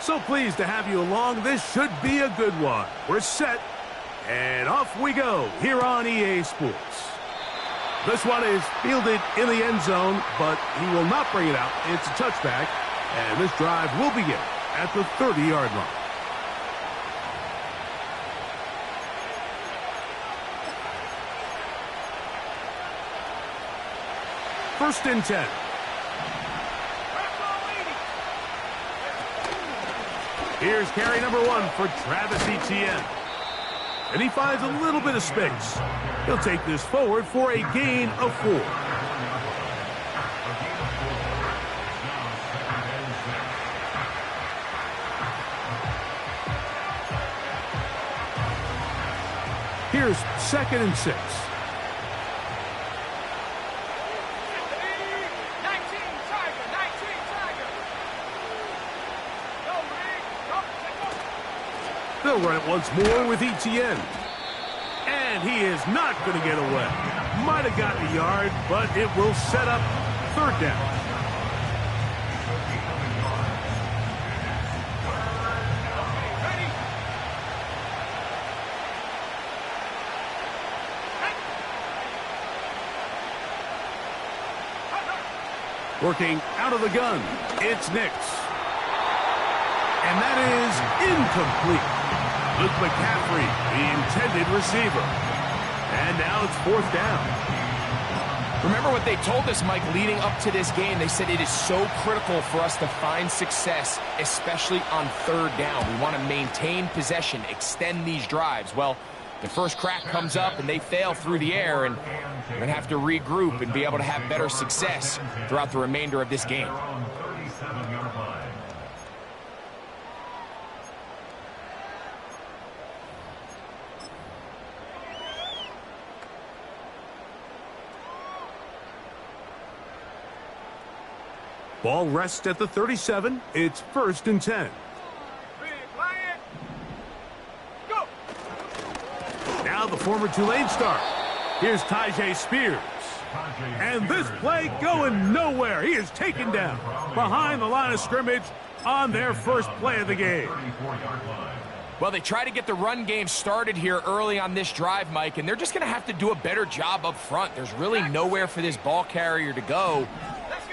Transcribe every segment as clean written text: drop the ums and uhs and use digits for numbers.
So pleased to have you along. This should be a good one. We're set, and off we go here on EA Sports. This one is fielded in the end zone, but he will not bring it out. It's a touchback, and this drive will begin at the 30-yard line. First and 10. Here's carry number 1 for Travis Etienne. And he finds a little bit of space. He'll take this forward for a gain of 4. Here's 2nd and 6. They'll run it once more with Etienne. And he is not going to get away. Might have gotten a yard, but it will set up 3rd down. Working out of the gun, it's Nix. And that is incomplete. Luke McCaffrey, the intended receiver. And now it's 4th down. Remember what they told us, Mike, leading up to this game. They said it is so critical for us to find success, especially on 3rd down. We want to maintain possession, extend these drives. Well, the first crack comes up and they fail through the air, and we're going to have to regroup and be able to have better success throughout the remainder of this game. Ball rests at the 37. It's 1st and 10. Now the former Tulane star. Here's Tyjae Spears. And this play going nowhere. He is taken down behind the line of scrimmage on their first play of the game. Well, they try to get the run game started here early on this drive, Mike, and they're just going to have to do a better job up front. There's really nowhere for this ball carrier to go.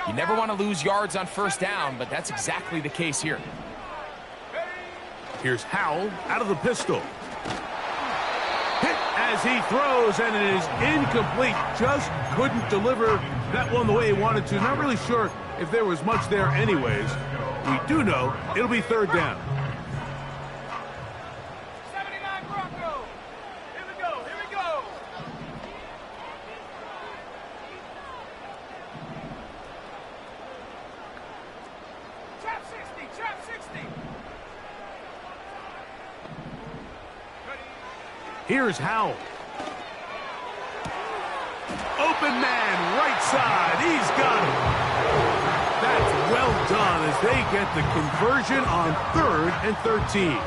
You never want to lose yards on 1st down, but that's exactly the case here. Here's Howell out of the pistol. Hit as he throws, and it is incomplete. Just couldn't deliver that one the way he wanted to. Not really sure if there was much there anyways. We do know it'll be 3rd down. 79 Broncos. Here we go. Here we go. Trap 60. Trap 60. Here's Howell. Open man, right side. He's got it. That's well done as they get the conversion on 3rd and 13.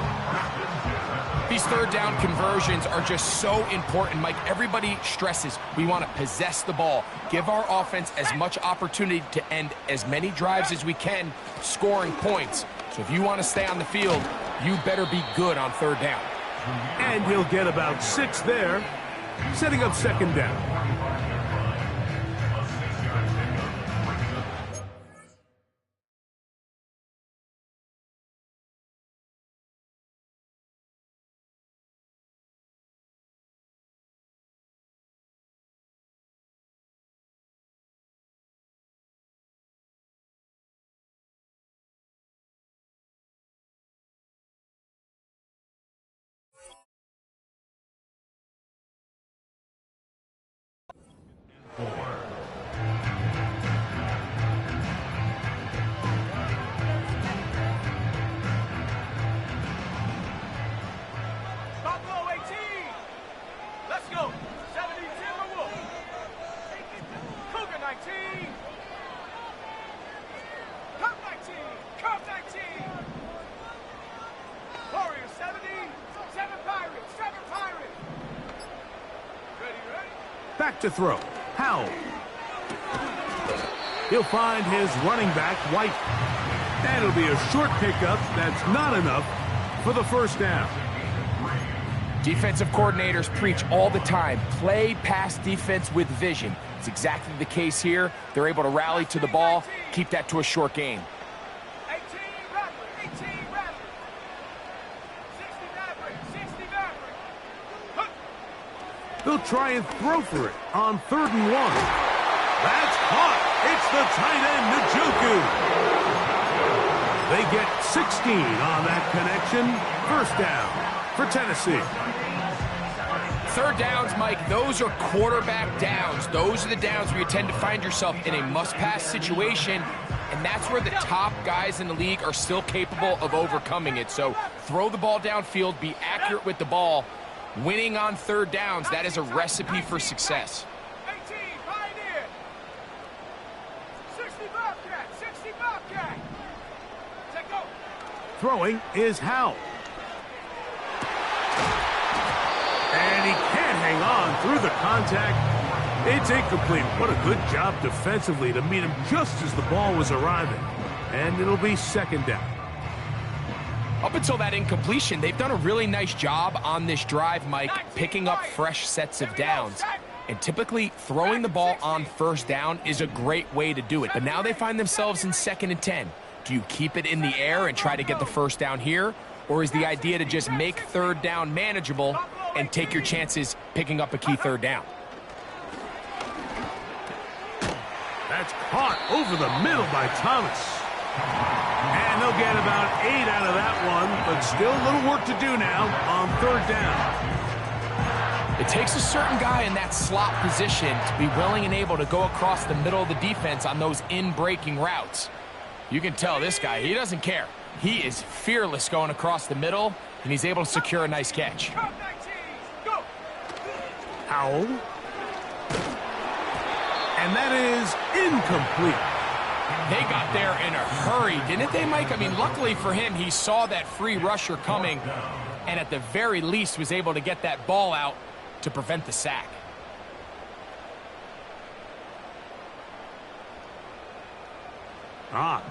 These 3rd down conversions are just so important, Mike. Everybody stresses we want to possess the ball, give our offense as much opportunity to end as many drives as we can, scoring points. So if you want to stay on the field, you better be good on 3rd down. And he'll get about 6 there, setting up 2nd down. Buffalo 18. Let's go. 70 Timberwolves. Cougar 19. Cup 19. Cup 19. Warriors 70. 7 Pirates. 7 Pirates. Ready? Back to throw. Howell. He'll find his running back, White. And it'll be a short pickup. That's not enough for the first down. Defensive coordinators preach all the time, play pass defense with vision. It's exactly the case here. They're able to rally to the ball, keep that to a short game. 18 Rattler, 18 Rattler. 60 Maverick, 60 Maverick. Huh. They'll try and throw for it on 3rd and 1. That's caught. It's the tight end, Njoku. They get 16 on that connection. First down for Tennessee. 3rd downs, Mike, those are quarterback downs. Those are the downs where you tend to find yourself in a must-pass situation, and that's where the top guys in the league are still capable of overcoming it. So throw the ball downfield, be accurate with the ball. Winning on 3rd downs, that is a recipe for success. 18 Pioneer. 60 Bobcat, 60 Bobcat. Take go. Throwing is Howell. And he can't hang on through the contact. It's incomplete. What a good job defensively to meet him just as the ball was arriving. And it'll be 2nd down. Up until that incompletion, they've done a really nice job on this drive, Mike, picking up fresh sets of downs. And typically, throwing the ball on 1st down is a great way to do it. But now they find themselves in 2nd and 10. Do you keep it in the air and try to get the 1st down here? Or is the idea to just make 3rd down manageable and take your chances picking up a key 3rd down? That's caught over the middle by Thomas. And they'll get about 8 out of that one, but still a little work to do now on 3rd down. It takes a certain guy in that slot position to be willing and able to go across the middle of the defense on those in-breaking routes. You can tell this guy, he doesn't care. He is fearless going across the middle, and he's able to secure a nice catch. Go. Howell. And that is incomplete. They got there in a hurry, didn't they, Mike? I mean, luckily for him, he saw that free rusher coming, and at the very least was able to get that ball out to prevent the sack.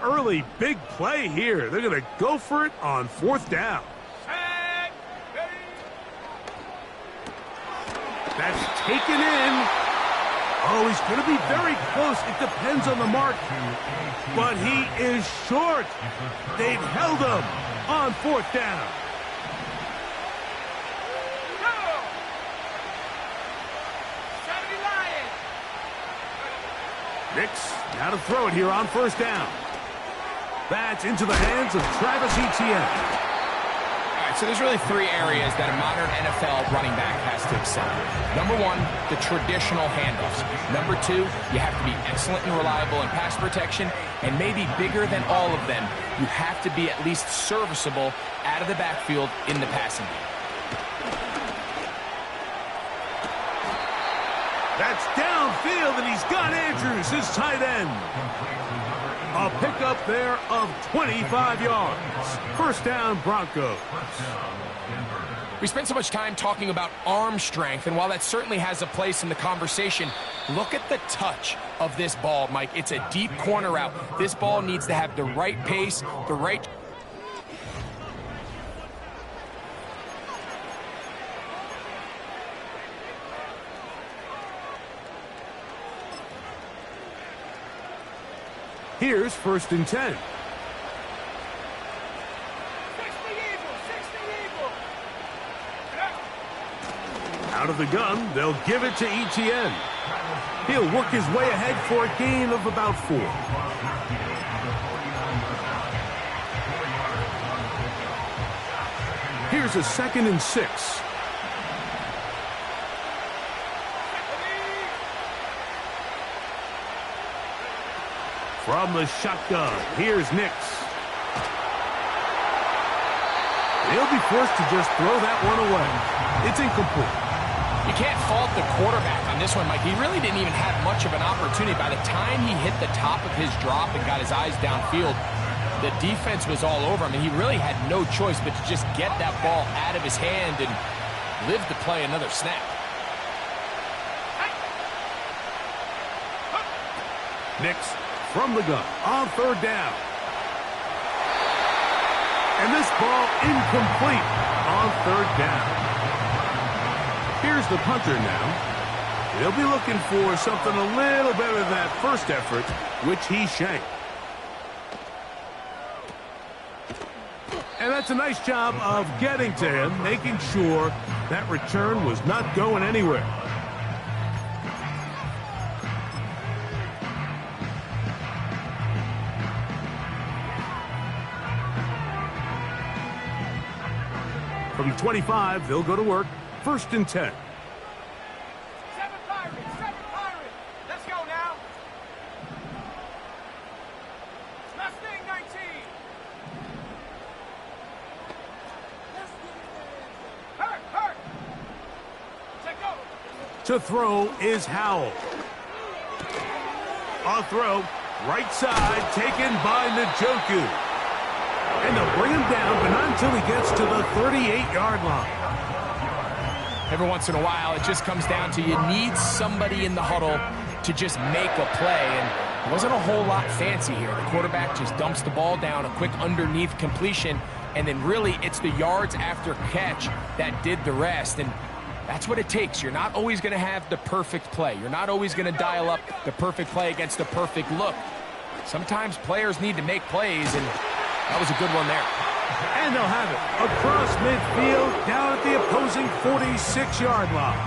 Early big play here. They're going to go for it on 4th down. Tag. Ready. That's taken in. Oh, he's going to be very close. It depends on the mark. But he is short. They've held him on 4th down. Go. 70 Lions. Nix now to throw it here on 1st down. That's into the hands of Travis Etienne. So there's really 3 areas that a modern NFL running back has to excel. Number 1, the traditional handoffs. Number 2, you have to be excellent and reliable in pass protection, and maybe bigger than all of them, you have to be at least serviceable out of the backfield in the passing game. That's downfield, and he's got Andrews, his tight end. A pickup there of 25 yards. 1st down, Broncos. We spent so much time talking about arm strength, and while that certainly has a place in the conversation, look at the touch of this ball, Mike. It's a deep corner route. This ball needs to have the right pace, the right... Here's 1st and 10. 60 Eagle, 60 Eagle. Out of the gun, they'll give it to Etienne. He'll work his way ahead for a gain of about 4. Here's a 2nd and 6. From the shotgun, here's Nix. He'll be forced to just throw that one away. It's incomplete. You can't fault the quarterback on this one, Mike. He really didn't even have much of an opportunity. By the time he hit the top of his drop and got his eyes downfield, the defense was all over him. I mean, he really had no choice but to just get that ball out of his hand and live to play another snap. Nix from the gun on 3rd down. And this ball incomplete on third down. Here's the punter now. He'll be looking for something a little better than that first effort, which he shanked. And that's a nice job of getting to him, making sure that return was not going anywhere. From 25, they'll go to work. 1st and 10. 7 Pirates, 7 Pirates. Let's go now. Mustang 19. Hurt. Check go. To throw is Howell. A throw, right side, taken by Njoku. And they'll bring him down, but not until he gets to the 38-yard line. Every once in a while, it just comes down to you need somebody in the huddle to just make a play, and it wasn't a whole lot fancy here. The quarterback just dumps the ball down, a quick underneath completion, and then really it's the yards after catch that did the rest, and that's what it takes. You're not always going to have the perfect play. You're not always going to dial up the perfect play against the perfect look. Sometimes players need to make plays, and that was a good one there. And they'll have it across midfield down at the opposing 46-yard line.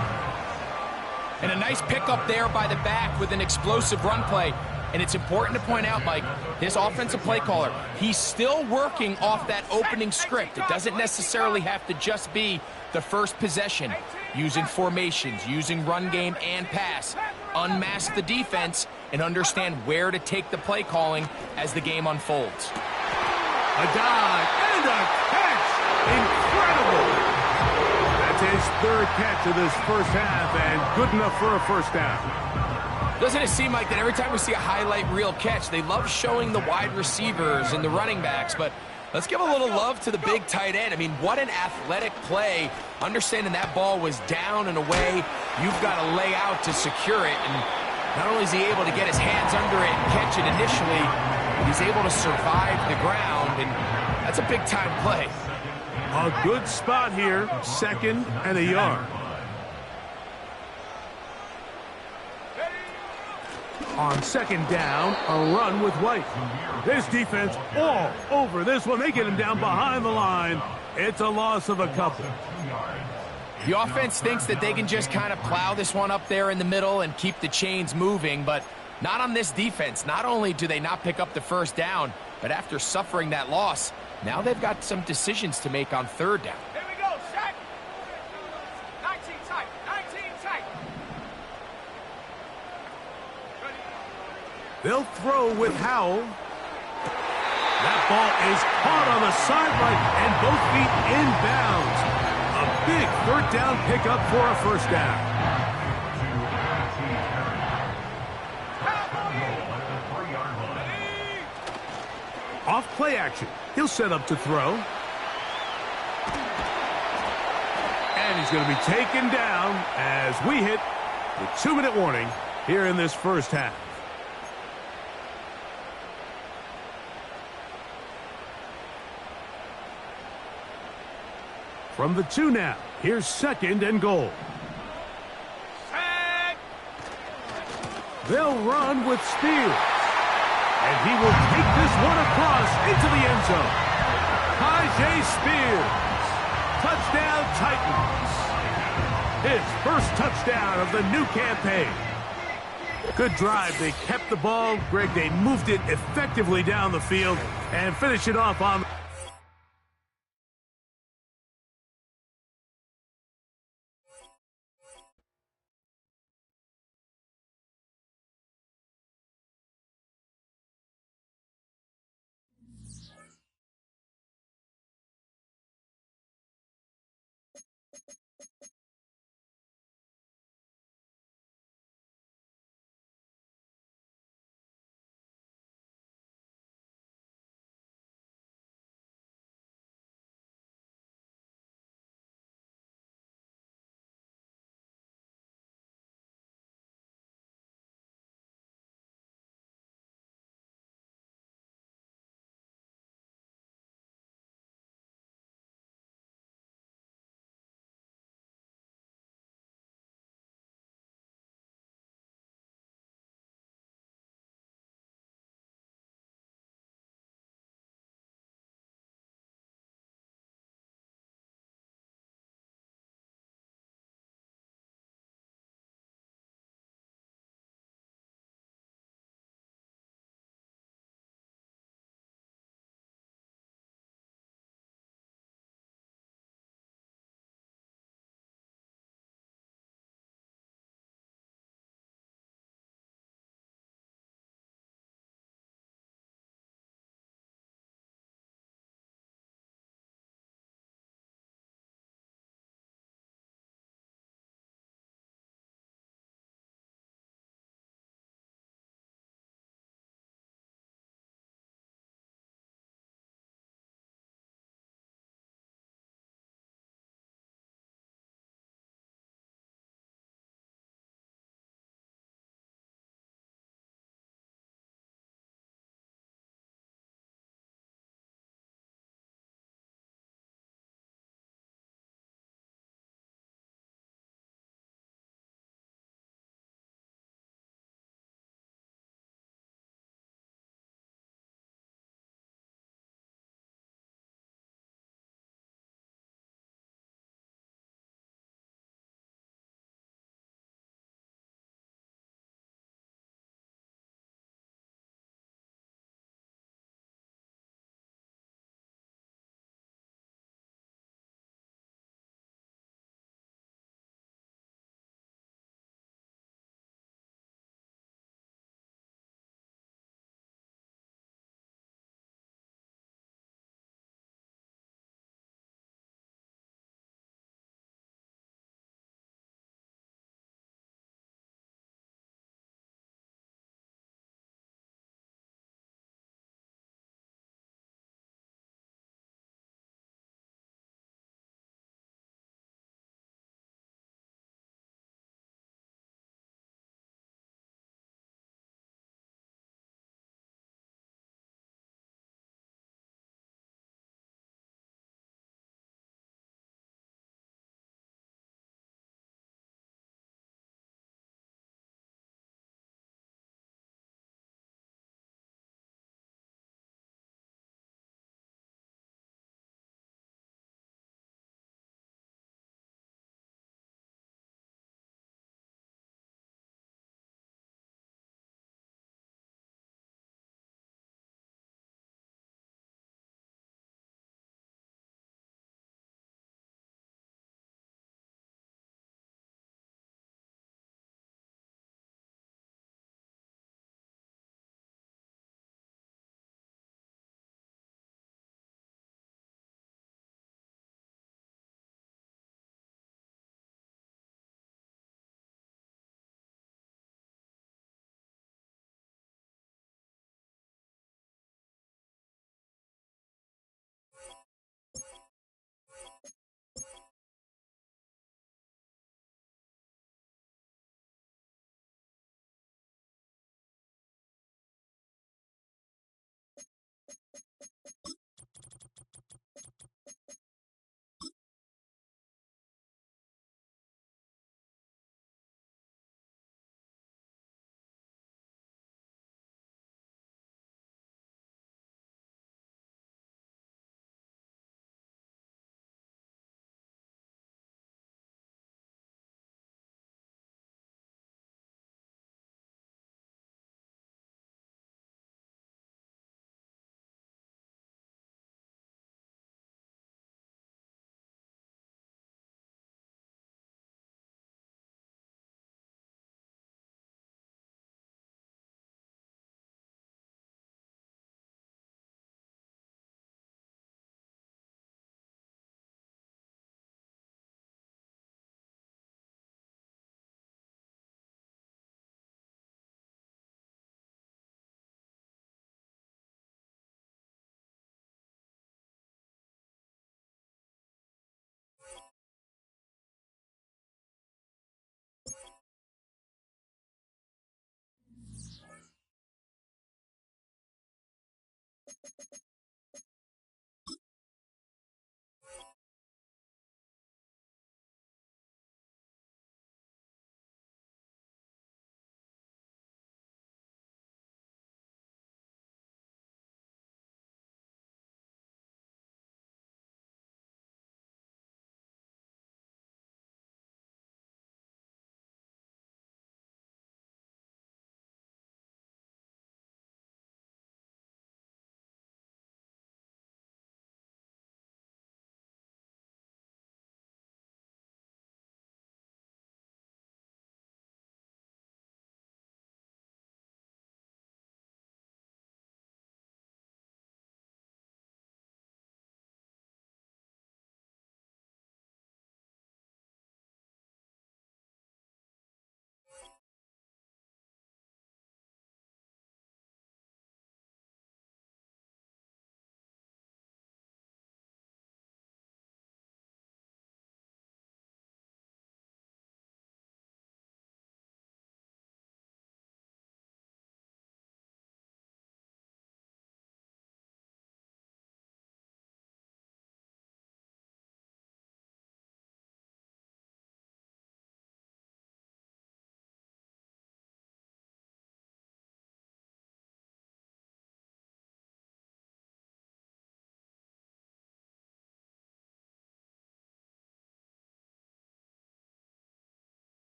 And a nice pickup there by the back with an explosive run play. And it's important to point out, Mike, this offensive play caller, he's still working off that opening script. It doesn't necessarily have to just be the first possession. Using formations, using run game and pass. Unmask the defense and understand where to take the play calling as the game unfolds. A dive and a catch. Incredible. That's his 3rd catch of this first half and good enough for a first down. Doesn't it seem like that every time we see a highlight reel catch, they love showing the wide receivers and the running backs, but let's give a little love to the big tight end. I mean, what an athletic play. Understanding that ball was down and away, you've got to lay out to secure it, and not only is he able to get his hands under it and catch it initially, he's able to survive the ground, and that's a big-time play. A good spot here, 2nd and a yard. On 2nd down, a run with White. This defense all over this one. They get him down behind the line. It's a loss of a couple. The offense thinks that they can just kind of plow this one up there in the middle and keep the chains moving, but not on this defense. Not only do they not pick up the first down, but after suffering that loss, now they've got some decisions to make on 3rd down. Here we go, Shaq. 19 tight, 19 tight. They'll throw with Howell. That ball is caught on the sideline and both feet inbounds. A big 3rd down pickup for a first down. Off play action. He'll set up to throw. And he's going to be taken down as we hit the 2-minute warning here in this first half. From the 2 now, here's 2nd and goal. They'll run with Spears. And he will take this one across into the end zone. Tajay Spears. Touchdown Titans. His first touchdown of the new campaign. Good drive. They kept the ball. Greg, they moved it effectively down the field and finished it off on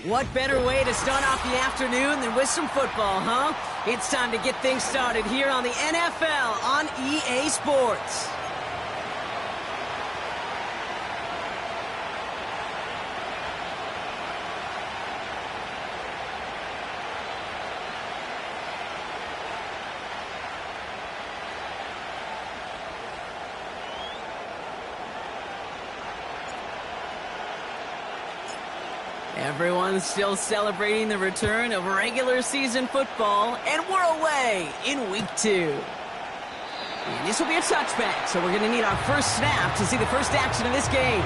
What better way to start off the afternoon than with some football, huh? It's time to get things started here on the NFL on EA Sports. Everyone's still celebrating the return of regular season football, and we're away in week 2. And this will be a touchback, so we're going to need our first snap to see the first action of this game.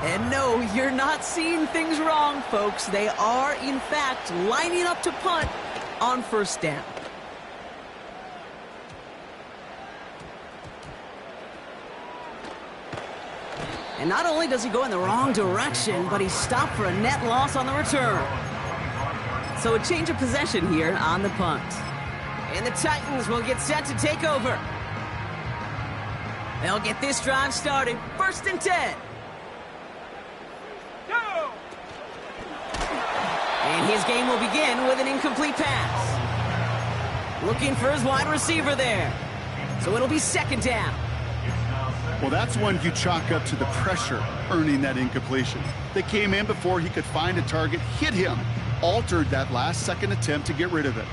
And no, you're not seeing things wrong, folks. They are, in fact, lining up to punt on first down. And not only does he go in the wrong direction, but he's stopped for a net loss on the return. So a change of possession here on the punt. And the Titans will get set to take over. They'll get this drive started. 1st and 10. And his game will begin with an incomplete pass. Looking for his wide receiver there. So it'll be 2nd down. Well, that's one you chalk up to the pressure earning that incompletion. They came in before he could find a target, hit him, altered that last-second attempt to get rid of it.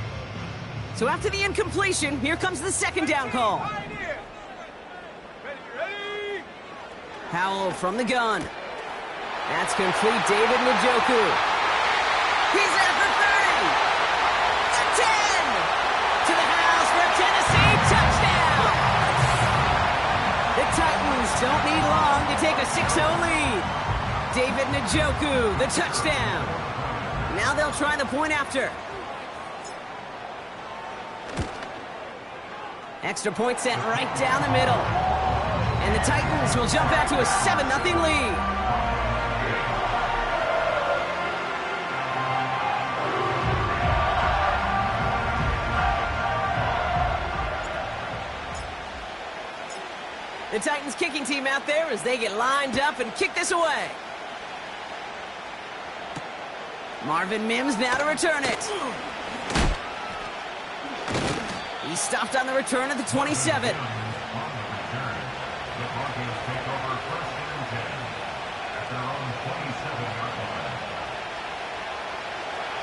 So after the incompletion, here comes the 2nd down call. Howell from the gun. That's complete. David Njoku. He's in for 30. To 10. To the house for a Tennessee touchdown. The Titans don't need long to take a 6-0 lead. David Njoku, the touchdown. Now they'll try the point after. Extra point set right down the middle. And the Titans Titans will jump out to a 7-0 lead. The Titans kicking team out there as they get lined up and kick this away. Marvin Mims now to return it. He stopped on the return at the 27.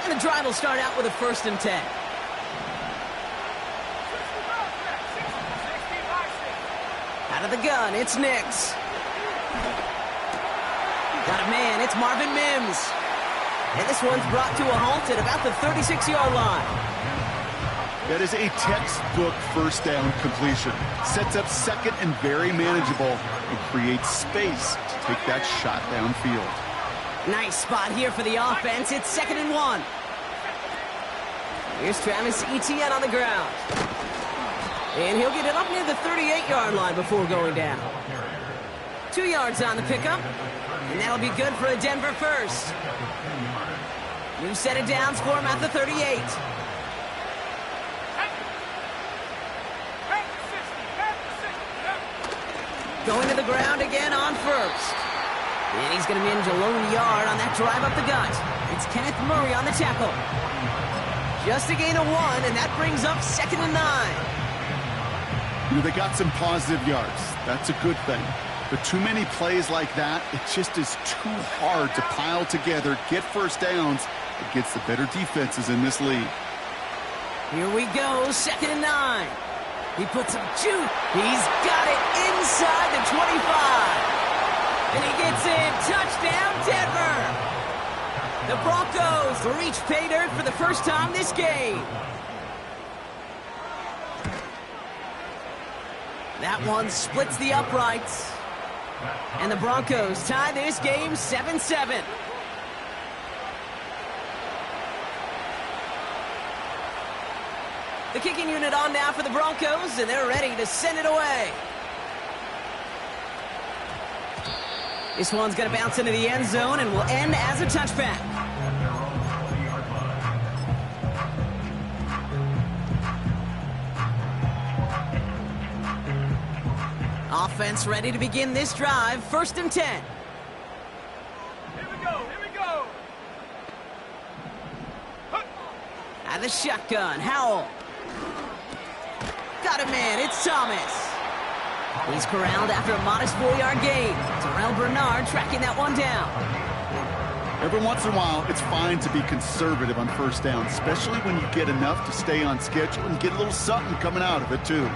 And the drive will start out with a 1st and 10. Out of the gun, it's Nix. Got a man, it's Marvin Mims. And this one's brought to a halt at about the 36-yard line. That is a textbook 1st down completion. Sets up 2nd and very manageable and creates space to take that shot downfield. Nice spot here for the offense. It's 2nd and 1. Here's Travis Etienne on the ground. And he'll get it up near the 38-yard line before going down. 2 yards on the pickup. And that'll be good for a Denver 1st. New set of downs for him at the 38. Going to the ground again on 1st. And he's going to manage a lone yard on that drive up the gut. It's Kenneth Murray on the tackle. Just a gain of 1, and that brings up 2nd and 9. You know, they got some positive yards. That's a good thing. But too many plays like that, it just is too hard to pile together, get 1st downs against the better defenses in this league. Here we go, 2nd and 9. He puts some juice. He's got it inside the 25. And he gets in. Touchdown, Denver. The Broncos reach pay dirt for the first time this game. That one splits the uprights. And the Broncos tie this game 7-7. The kicking unit on now for the Broncos, and they're ready to send it away. This one's going to bounce into the end zone and will end as a touchback. Offense ready to begin this drive. 1st and 10. Here we go, here we go. Out of the shotgun, Howell. Got a man, it's Thomas. He's corralled after a modest 4-yard gain. Terrell Bernard tracking that one down. Every once in a while, it's fine to be conservative on 1st down, especially when you get enough to stay on schedule and get a little something coming out of it, too.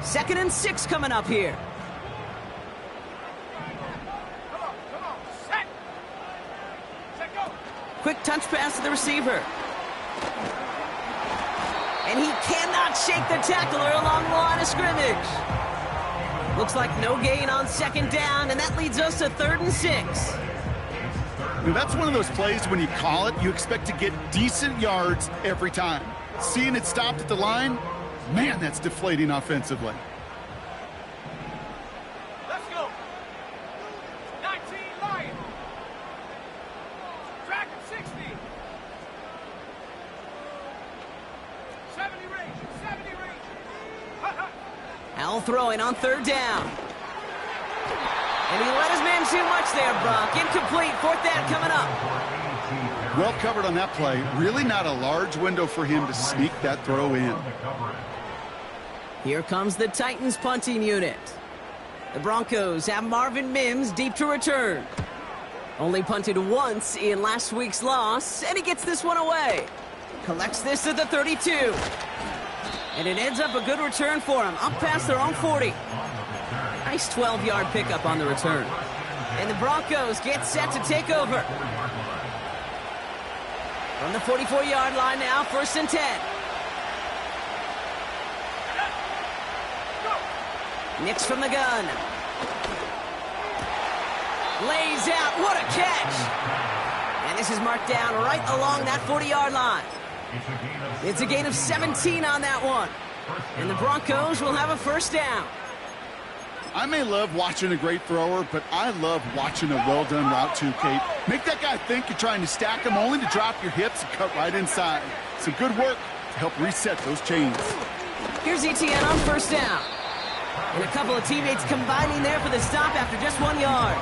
2nd and 6 coming up here. Come on, set. Set, go. Quick touch pass to the receiver. And he cannot shake the tackler along the line of scrimmage. Looks like no gain on 2nd down, and that leads us to 3rd and 6. Now, that's one of those plays when you call it, you expect to get decent yards every time. Seeing it stopped at the line, man, that's deflating offensively. Let's go. 19 Lions. Track at 60. 70 range, 70 range. Howell throwing on 3rd down. And he let his man too much there, Brock. Incomplete. 4th down coming up. Well covered on that play. Really not a large window for him to sneak that throw in. Here comes the Titans punting unit. The Broncos have Marvin Mims deep to return. Only punted once in last week's loss, and he gets this one away. Collects this at the 32. And it ends up a good return for him, up past their own 40. Nice 12-yard pickup on the return. And the Broncos get set to take over. From the 44-yard line now, 1st and 10. Nix from the gun. Lays out, what a catch! And this is marked down right along that 40-yard line. It's a gain of 17 on that one. And the Broncos will have a 1st down. I may love watching a great thrower, but I love watching a well-done route too, Kate. Make that guy think you're trying to stack him only to drop your hips and cut right inside. Some good work to help reset those chains. Here's Etienne on first down. And a couple of teammates combining there for the stop after just 1 yard.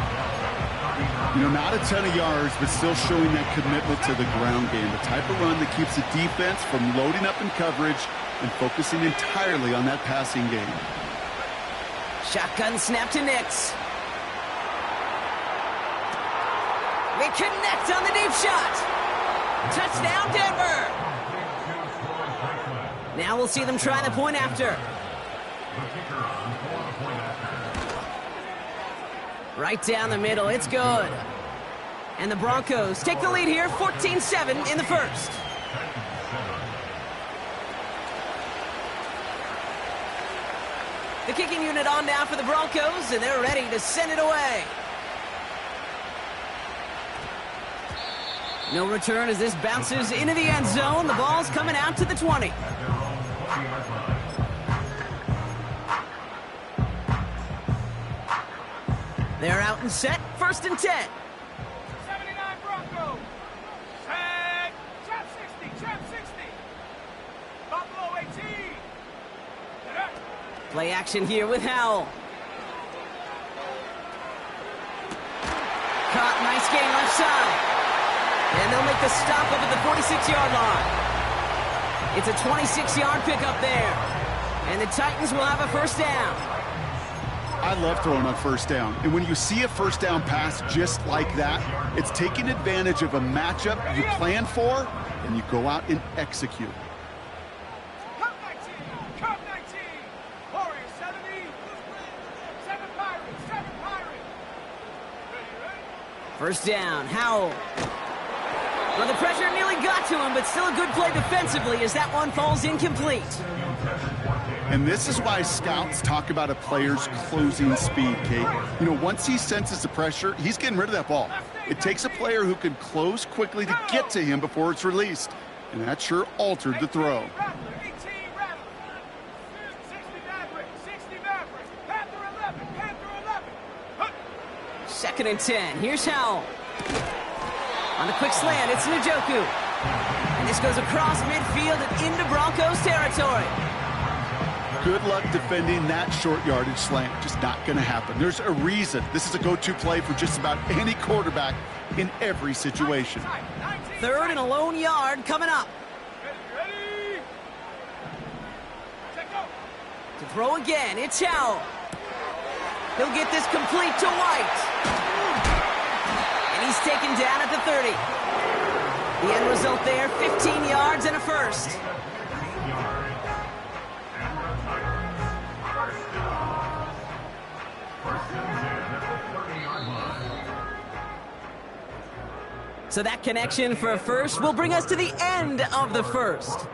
You know, not a ton of yards, but still showing that commitment to the ground game. The type of run that keeps the defense from loading up in coverage and focusing entirely on that passing game. Shotgun snap to Nix. They connect on the deep shot. Touchdown, Denver. Now we'll see them try the point after. Right down the middle, it's good. And the Broncos take the lead here, 14-7 in the first. The kicking unit on now for the Broncos, and they're ready to send it away. No return as this bounces into the end zone. The ball's coming out to the 20. They're out and set, 1st and 10. 79 Broncos. Set. Trap 60. Trap 60. Buffalo 18. Play action here with Howell. Caught, nice gain left side. And they'll make the stop up at the 46-yard line. It's a 26-yard pickup there. And the Titans will have a first down. I love throwing on first down. And when you see a first down pass just like that, it's taking advantage of a matchup you plan for, and you go out and execute. Cup 19. Cup 19. Warriors 70. 7 Pirates. 7 Pirates. Ready? First down, Howell. Well, the pressure nearly got to him, but still a good play defensively as that one falls incomplete. And this is why scouts talk about a player's closing speed, Kate. You know, once he senses the pressure, he's getting rid of that ball. It takes a player who can close quickly to get to him before it's released. And that sure altered the throw. 18 Rattler. 60 Maverick. 60 Maverick. Panther 11. Panther 11. 2nd and 10. Here's Howell. On the quick slant, it's Njoku. And this goes across midfield and into Broncos territory. Good luck defending that short yardage slant. Just not going to happen. There's a reason this is a go-to play for just about any quarterback in every situation. 3rd and a lone yard coming up. Ready? Take go. To throw again, it's Howell. He'll get this complete to White. And he's taken down at the 30. The end result there, 15 yards and a first. So that connection for a first will bring us to the end of the first.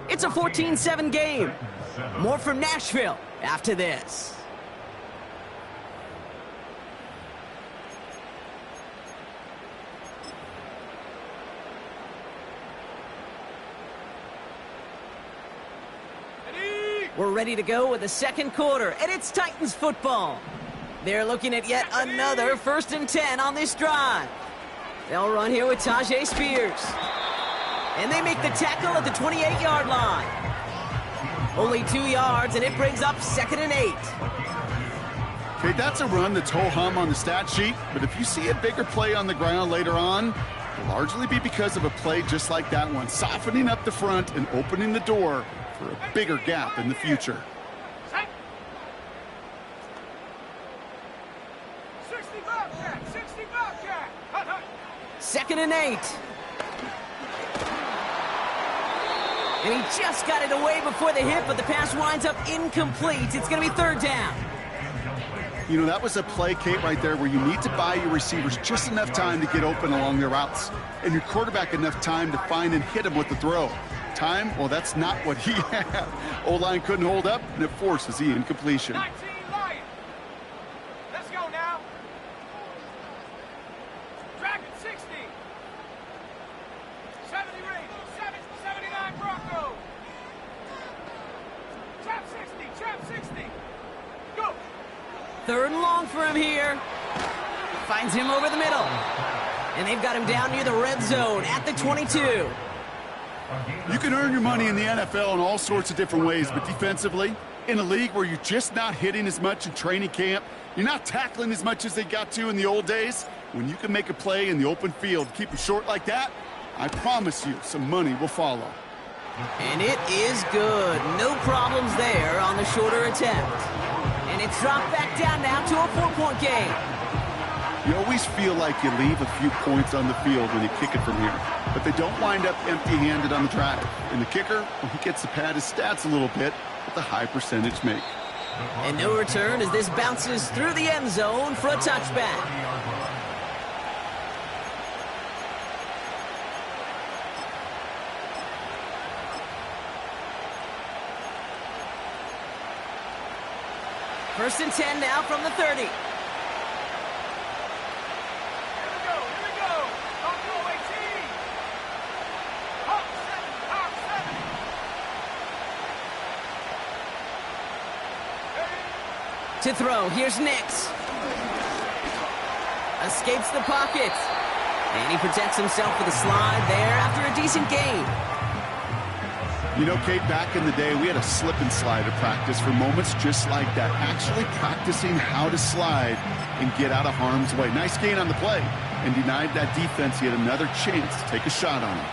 It's a 14-7 game. More from Nashville after this. We're ready to go with the second quarter, and it's Titans football. They're looking at yet another 1st and 10 on this drive. They'll run here with Tajay Spears. And they make the tackle at the 28-yard line. Only 2 yards, and it brings up 2nd and 8. Okay, that's a run that's ho-hum on the stat sheet, but if you see a bigger play on the ground later on, it'll largely be because of a play just like that one, softening up the front and opening the door for a bigger gap in the future. 60 Bobcat. 60 Bobcat. 2nd and 8. And he just got it away before the hit, but the pass winds up incomplete. It's going to be 3rd down. You know, that was a play, Kate, right there where you need to buy your receivers just enough time to get open along their routes, and your quarterback enough time to find and hit him with the throw. Time, well, that's not what he had. O-line couldn't hold up, and it forces the incompletion. 19 Lions. Let's go now. Dragon 60. 70 Rangers. 79 Broncos. Trap 60. Trap 60. Go. Third and long for him here. Finds him over the middle. And they've got him down near the red zone at the 22. You can earn your money in the NFL in all sorts of different ways, but defensively, in a league where you're just not hitting as much in training camp, you're not tackling as much as they got to in the old days, when you can make a play in the open field, keep it short like that, I promise you some money will follow. And it is good. No problems there on the shorter attempt. And it's dropped back down now to a 4-point game. You always feel like you leave a few points on the field when you kick it from here, but they don't wind up empty-handed on the drive. And the kicker, well, he gets to pad his stats a little bit with a high percentage make. And no return as this bounces through the end zone for a touchback. First and 10 now from the 30. Here we go. Buffalo 18. Hawk 7. To throw, here's Nix. Escapes the pocket. And he protects himself with a slide there after a decent gain. You know, Kate, back in the day, we had a slip and slide at practice for moments just like that. Actually practicing how to slide and get out of harm's way. Nice gain on the play. And denied that defense yet another chance to take a shot on him.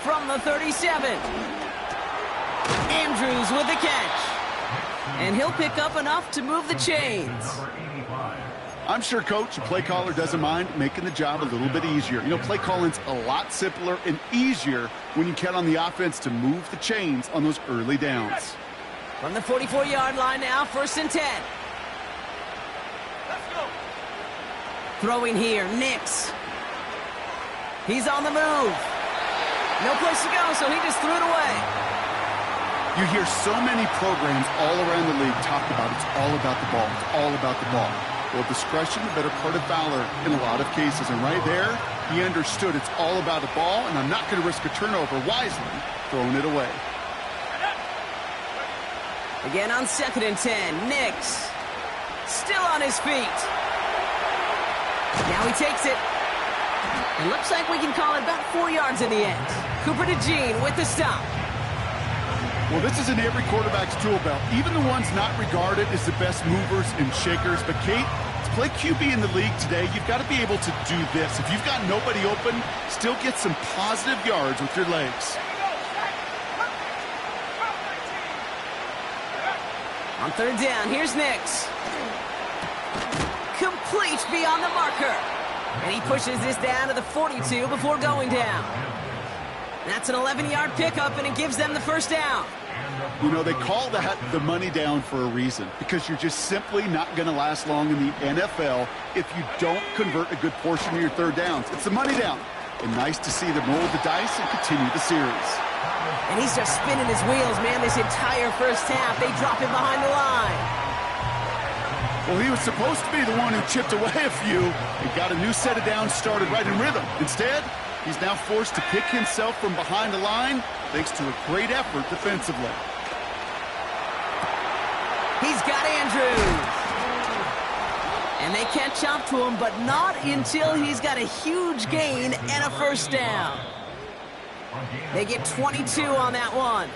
From the 37. Andrews with the catch. And he'll pick up enough to move the chains. I'm sure Coach, the play caller, doesn't mind making the job a little bit easier. You know, play calling's a lot simpler and easier when you count on the offense to move the chains on those early downs. From the 44-yard line now, first and 10. Let's go. Throwing here, Nix. He's on the move. No place to go, so he just threw it away. You hear so many programs all around the league talk about it's all about the ball. It's all about the ball. Well, discretion, the better part of valor in a lot of cases. And right there, he understood it's all about the ball, and I'm not going to risk a turnover wisely, throwing it away. Again on 2nd and 10, Nix. Still on his feet. Now he takes it. It looks like we can call it about 4 yards in the end. Cooper to Jean with the stop. Well, this is in every quarterback's tool belt, even the ones not regarded as the best movers and shakers. But, Kate, to play QB in the league today, you've got to be able to do this. If you've got nobody open, still get some positive yards with your legs. On 3rd down, here's Nix. Complete beyond the marker. And he pushes this down to the 42 before going down. That's an 11-yard pickup, and it gives them the first down. You know, they call that the money down for a reason, because you're just simply not going to last long in the NFL if you don't convert a good portion of your 3rd downs. It's the money down. And nice to see them roll the dice and continue the series. And he's just spinning his wheels, man, this entire first half. They drop him behind the line. Well, he was supposed to be the one who chipped away a few and got a new set of downs started right in rhythm. Instead, he's now forced to pick himself from behind the line thanks to a great effort defensively. He's got Andrews. And they catch up to him, but not until he's got a huge gain and a first down. They get 22 on that one.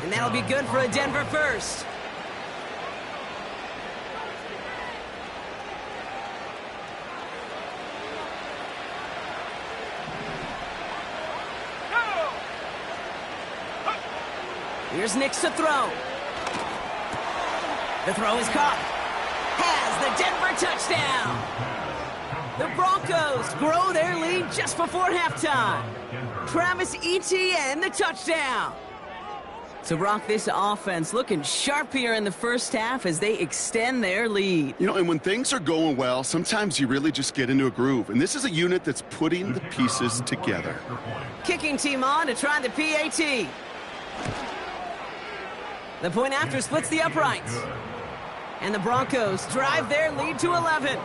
And that'll be good for a Denver first. Here's Nix to throw. The throw is caught. Has the Denver touchdown. The Broncos grow their lead just before halftime. Travis Etienne, the touchdown. So, Brock, this offense looking sharp here in the first half as they extend their lead. You know, and when things are going well, sometimes you really just get into a groove. And this is a unit that's putting the pieces together. Kicking team on to try the PAT. The point after splits the uprights. And the Broncos drive their lead to 11.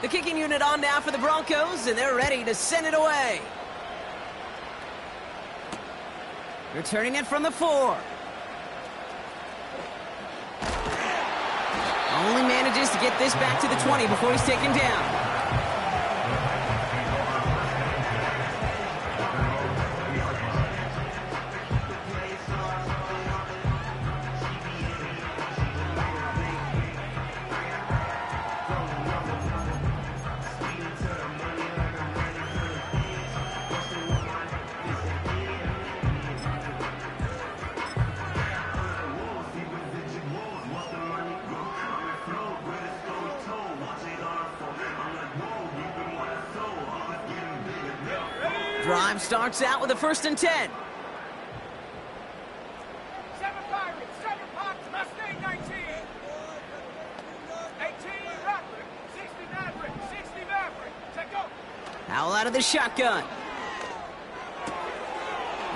The kicking unit on now for the Broncos, and they're ready to send it away. Returning it from the 4. Only manages to get this back to the 20 before he's taken down. Drive starts out with a 1st and 10. 7 Pirates, 7 Pops, Mustang 19. 18 Maverick, 60 Maverick, 60 Maverick. Check go. Howell out of the shotgun.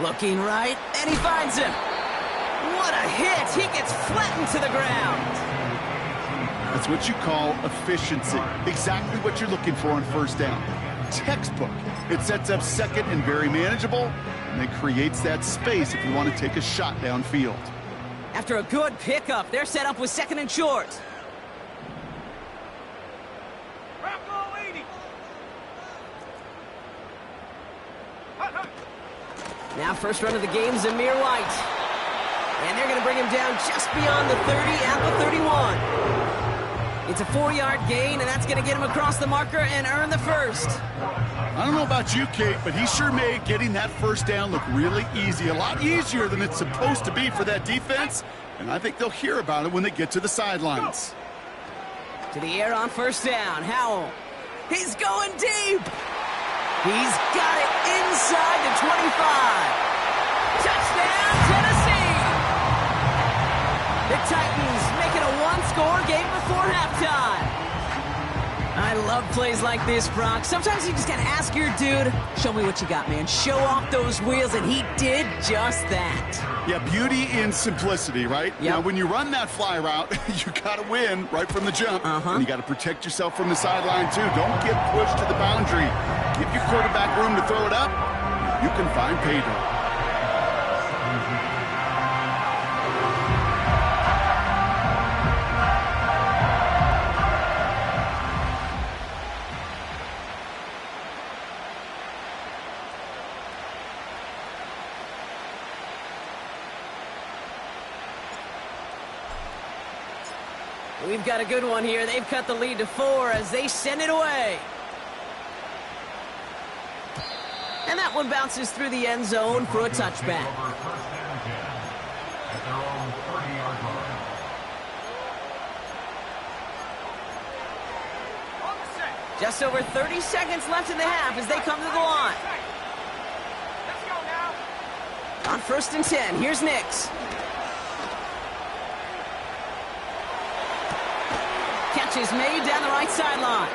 Looking right, and he finds him. What a hit! He gets flattened to the ground. That's what you call efficiency. Exactly what you're looking for on 1st down. Textbook. It sets up 2nd and very manageable, and it creates that space if you want to take a shot downfield. After a good pickup, they're set up with 2nd and short. Bronco 80. Hut, hut. Now first run of the game, Zamir White. And they're going to bring him down just beyond the 30 at the 31. It's a 4-yard gain, and that's going to get him across the marker and earn the 1st. I don't know about you, Kate, but he sure made getting that 1st down look really easy. A lot easier than it's supposed to be for that defense, and I think they'll hear about it when they get to the sidelines. To the air on 1st down, Howell. He's going deep. He's got it inside the 25. Touchdown, Tennessee! The Titans make it a 1-score game before halftime. I love plays like this, Brock. Sometimes you just gotta ask your dude, show me what you got, man. Show off those wheels, and he did just that. Yeah, beauty in simplicity, right? Yep. Now, when you run that fly route, you gotta win right from the jump. And you gotta protect yourself from the sideline, too. Don't get pushed to the boundary. Give your quarterback room to throw it up. You can find pay dirt. We've got a good one here. They've cut the lead to 4 as they send it away. And that one bounces through the end zone for a touchback. Just over 30 seconds left in the half as they come to the line. Let's go now. On 1st and 10, here's Nix. Catch is made down the right sideline.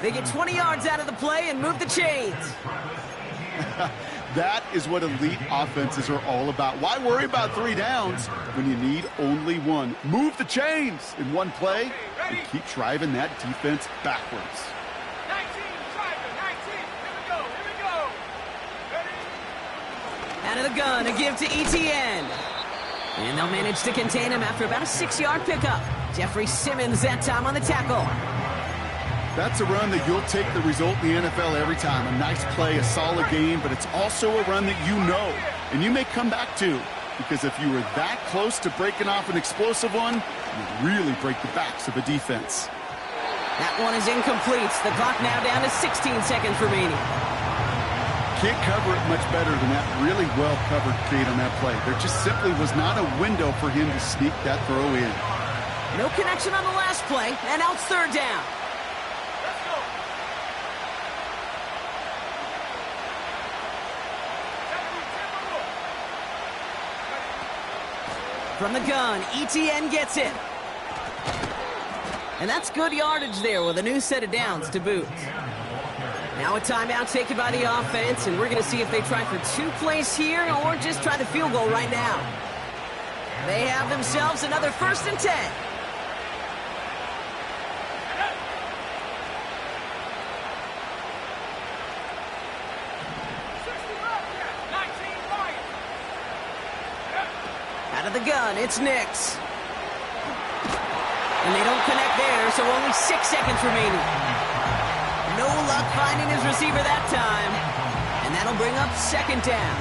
They get 20 yards out of the play and move the chains. That is what elite offenses are all about. Why worry about 3 downs when you need only 1? Move the chains in one play and keep driving that defense backwards. 19, driver, 19. Here we go, here we go. Ready? Out of the gun, a give to ETN. And they'll manage to contain him after about a 6-yard pickup. Jeffrey Simmons that time on the tackle. That's a run that you'll take the result in the NFL every time. A nice play, a solid game, but it's also a run that you know and you may come back to, because if you were that close to breaking off an explosive one, you'd really break the backs of a defense. That one is incomplete. The clock now down to 16 seconds remaining. Can't cover it much better than that. Really well covered, Kate, on that play. There just simply was not a window for him to sneak that throw in. No connection on the last play, and now it's 3rd down. Let's go. From the gun, ETN gets it. And that's good yardage there with a new set of downs to boot. Now a timeout taken by the offense, and we're going to see if they try for 2 plays here or just try the field goal right now. They have themselves another 1st and 10. of the gun, it's Nix. And they don't connect there, so only 6 seconds remaining. No luck finding his receiver that time. And that'll bring up second down.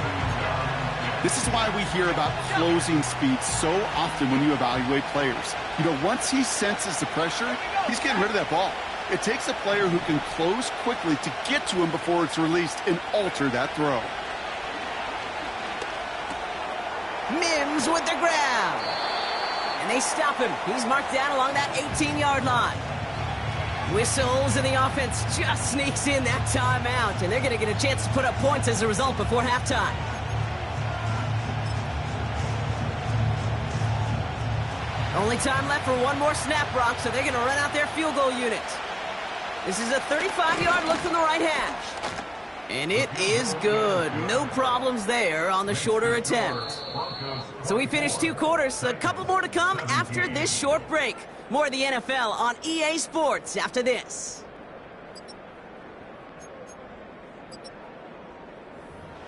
This is why we hear about closing speed so often when you evaluate players. You know, once he senses the pressure, he's getting rid of that ball. It takes a player who can close quickly to get to him before it's released and alter that throw. Mims with the ground. And they stop him. He's marked down along that 18-yard line. Whistles, and the offense just sneaks in that timeout. And they're going to get a chance to put up points as a result before halftime. Only time left for one more snap, Brock, so they're going to run out their field goal unit. This is a 35-yard look from the right hash. And it is good. No problems there on the shorter attempt. So we finished 2 quarters. A couple more to come after this short break. More of the NFL on EA Sports after this.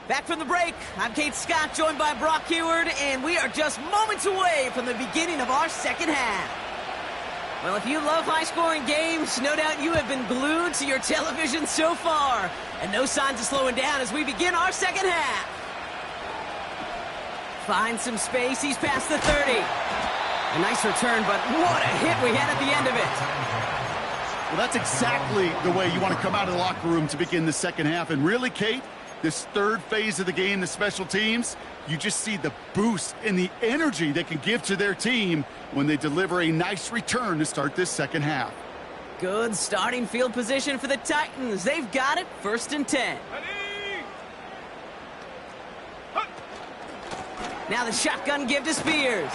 Back from the break, I'm Kate Scott, joined by Brock Heward, and we are just moments away from the beginning of our second half. Well, if you love high-scoring games, no doubt you have been glued to your television so far. And no signs of slowing down as we begin our second half. Finds some space, he's past the 30. A nice return, but what a hit we had at the end of it. Well, that's exactly the way you want to come out of the locker room to begin the second half. And really, Kate, this third phase of the game, the special teams, you just see the boost and the energy they can give to their team when they deliver a nice return to start this second half. Good starting field position for the Titans. They've got it, 1st and 10. Now the shotgun give to Spears.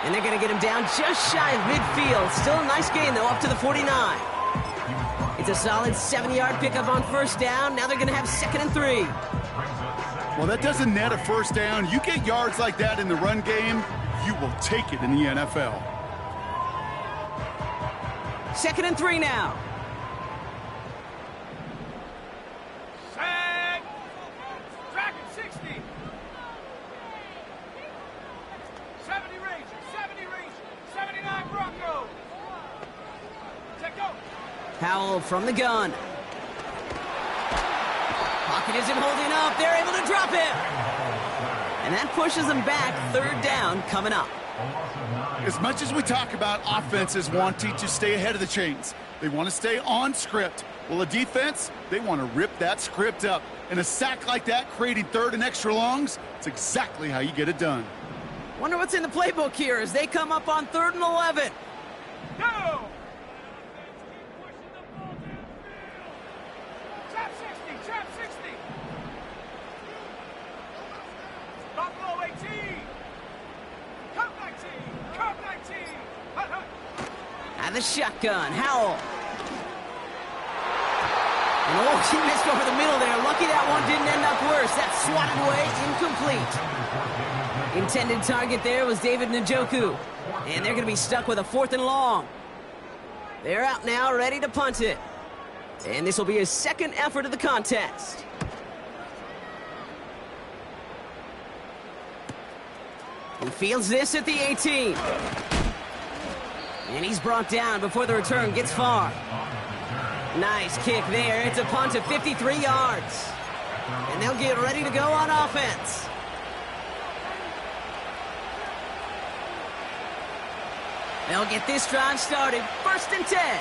And they're going to get him down just shy of midfield. Still a nice gain, though, up to the 49. It's a solid 70-yard pickup on 1st down. Now they're going to have 2nd and 3. Well, that doesn't net a 1st down. You get yards like that in the run game, you will take it in the NFL. 2nd and 3 now. Sack. Tracking 60. 70 Rangers. 70 Rangers. 79 Broncos. Take go. Howell from the gun. Pocket isn't holding up. They're able to drop him. And that pushes them back. 3rd down coming up. As much as we talk about offenses wanting to stay ahead of the chains, they want to stay on script. Well, a defense, they want to rip that script up. And a sack like that, creating 3rd and extra longs, it's exactly how you get it done. Wonder what's in the playbook here as they come up on 3rd and 11. Go. Trap 60. Trap 60. Buffalo 18. Cup 19. Cup 19. Hut, hut. And the shotgun, Howell. And oh, he missed over the middle there. Lucky that one didn't end up worse. That swatted away, incomplete. Intended target there was David Njoku. And they're going to be stuck with a 4th and long. They're out now, ready to punt it. And this will be his 2nd effort of the contest. He fields this at the 18. And he's brought down before the return gets far. Nice kick there. It's a punt of 53 yards. And they'll get ready to go on offense. They'll get this drive started. 1st and 10.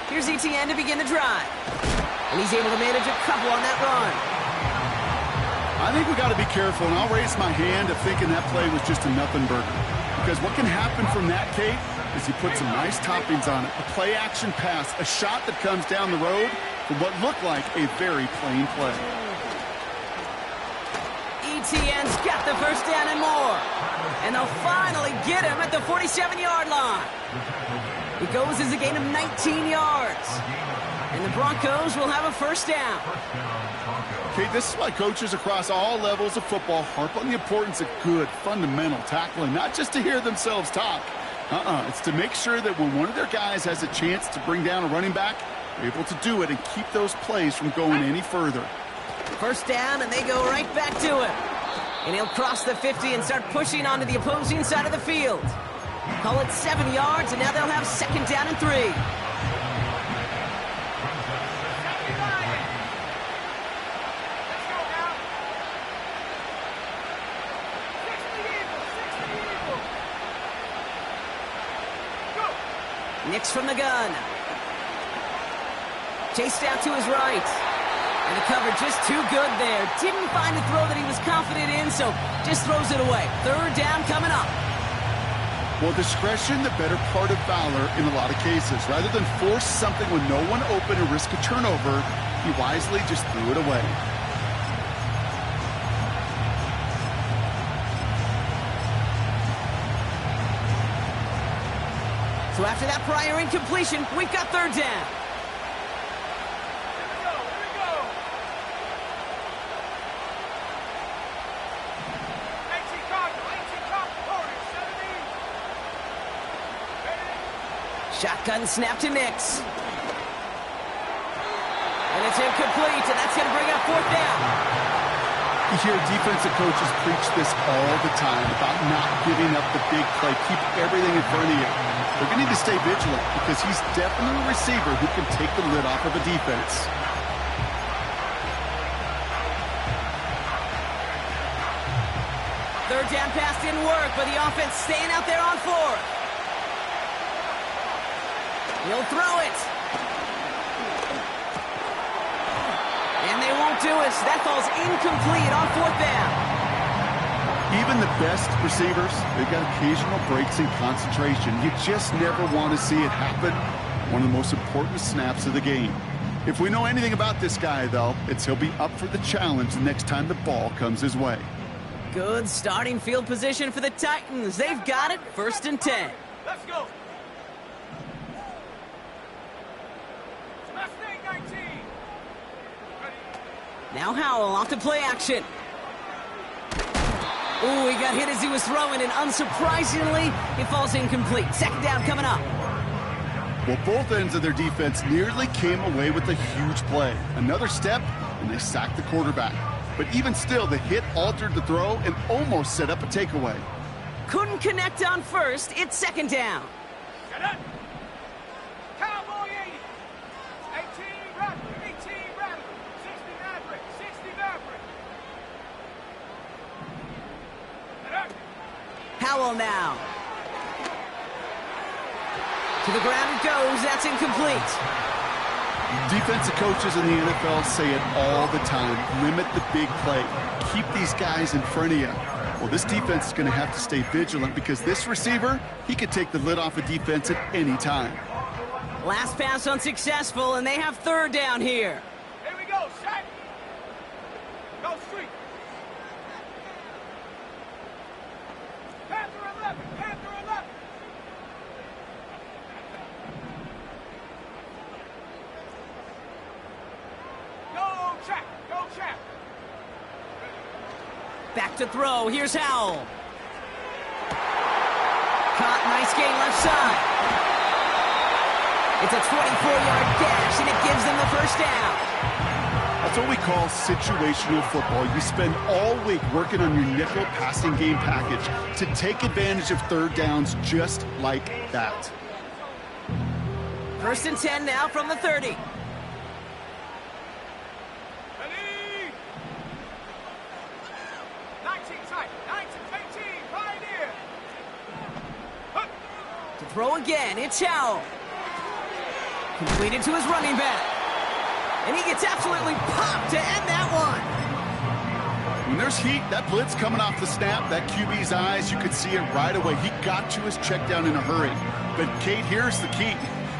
Here's ETN to begin the drive. And he's able to manage a couple on that run. I think we got to be careful, and I'll raise my hand of thinking that play was just a nothing burger. Because what can happen from that, Kate, is he put some nice toppings on it. A play-action pass, a shot that comes down the road from what looked like a very plain play. ETN's got the 1st down and more. And they'll finally get him at the 47-yard line. It goes as a gain of 19 yards. And the Broncos will have a 1st down. Okay, this is why coaches across all levels of football harp on the importance of good, fundamental tackling, not just to hear themselves talk. It's to make sure that when one of their guys has a chance to bring down a running back, they're able to do it and keep those plays from going any further. First down, and they go right back to him. And he'll cross the 50 and start pushing onto the opposing side of the field. Call it 7 yards, and now they'll have second down and 3. Nix from the gun. Chased out to his right. And the cover just too good there. Didn't find a throw that he was confident in, so just throws it away. Third down coming up. Well, discretion, the better part of valor in a lot of cases. Rather than force something with no one open and risk a turnover, he wisely just threw it away. So after that prior incompletion, we've got third down. Shotgun snap to Nix. And it's incomplete, and that's going to bring up fourth down. You hear defensive coaches preach this all the time about not giving up the big play. Keep everything in front of you. They're going to need to stay vigilant because he's definitely a receiver who can take the lid off of a defense. Third down pass didn't work, but the offense staying out there on fourth. He'll throw it. And they won't do it. So that falls incomplete on fourth down. Even the best receivers, they've got occasional breaks in concentration. You just never want to see it happen. One of the most important snaps of the game. If we know anything about this guy, though, it's he'll be up for the challenge the next time the ball comes his way. Good starting field position for the Titans. They've got it. First and 10. Let's go. Mustang 19. Now Howell off to play action. Ooh, he got hit as he was throwing, and unsurprisingly, it falls incomplete. Second down coming up. Well, both ends of their defense nearly came away with a huge play. Another step, and they sacked the quarterback. But even still, the hit altered the throw and almost set up a takeaway. Couldn't connect on first. It's second down. Get up. Cowboy 80. 18 Rattler. 18 Rattler. 60 Maverick. 60 Maverick. Get up. Howell now. To the ground it goes. That's incomplete. Defensive coaches in the NFL say it all the time. Limit the big play. Keep these guys in front of you. Well, this defense is going to have to stay vigilant because this receiver, he could take the lid off a defense at any time. Last pass unsuccessful, and they have third down here. Here we go. Set. Go street. Panther 11. Panther 11. Go check. Go check. Back to throw. Here's Howell. Caught. Nice gain left side. It's a 24-yard dash, and it gives them the first down. That's what we call situational football. You spend all week working on your nickel passing game package to take advantage of third downs just like that. First and 10 now from the 30. Ready. 19 tight. 19, 18. Pioneer. Hup. To throw again, it's Howell. Completed to his running back. And he gets absolutely popped to end that one. When there's heat, that blitz coming off the snap, that QB's eyes, you could see it right away. He got to his check down in a hurry. But, Kate, here's the key.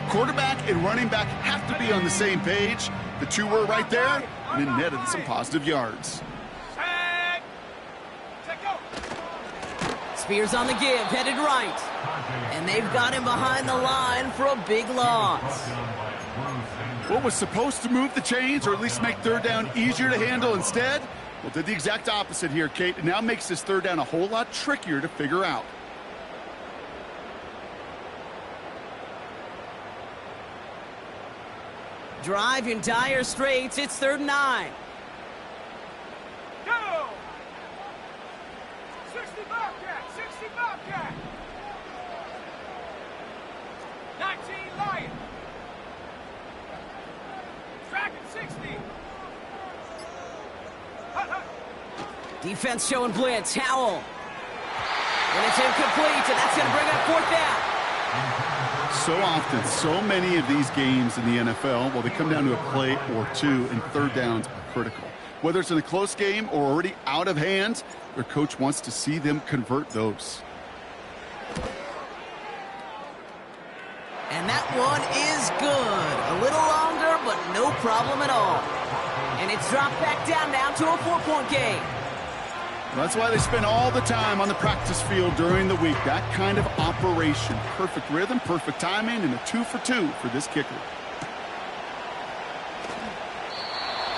Quarterback and running back have to be on the same page. The two were right there, and it netted some positive yards. Set. Set, go. Spears on the give, headed right. And they've got him behind the line for a big loss. What was supposed to move the chains, or at least make third down easier to handle instead? Well, did the exact opposite here, Kate. It now makes this third down a whole lot trickier to figure out. Drive in dire straits. It's third and 9. Lion. Track at 60. Hut, hut. Defense showing blitz. Howell. And it's incomplete, and that's going to bring up fourth down. So often, so many of these games in the NFL, well, they come down to a play or two, and third downs are critical. Whether it's in a close game or already out of hand, their coach wants to see them convert those. And that one is good. A little longer, but no problem at all. And it's dropped back down now to a 4-point game. That's why they spend all the time on the practice field during the week. That kind of operation. Perfect rhythm, perfect timing, and a 2 for 2 for this kicker.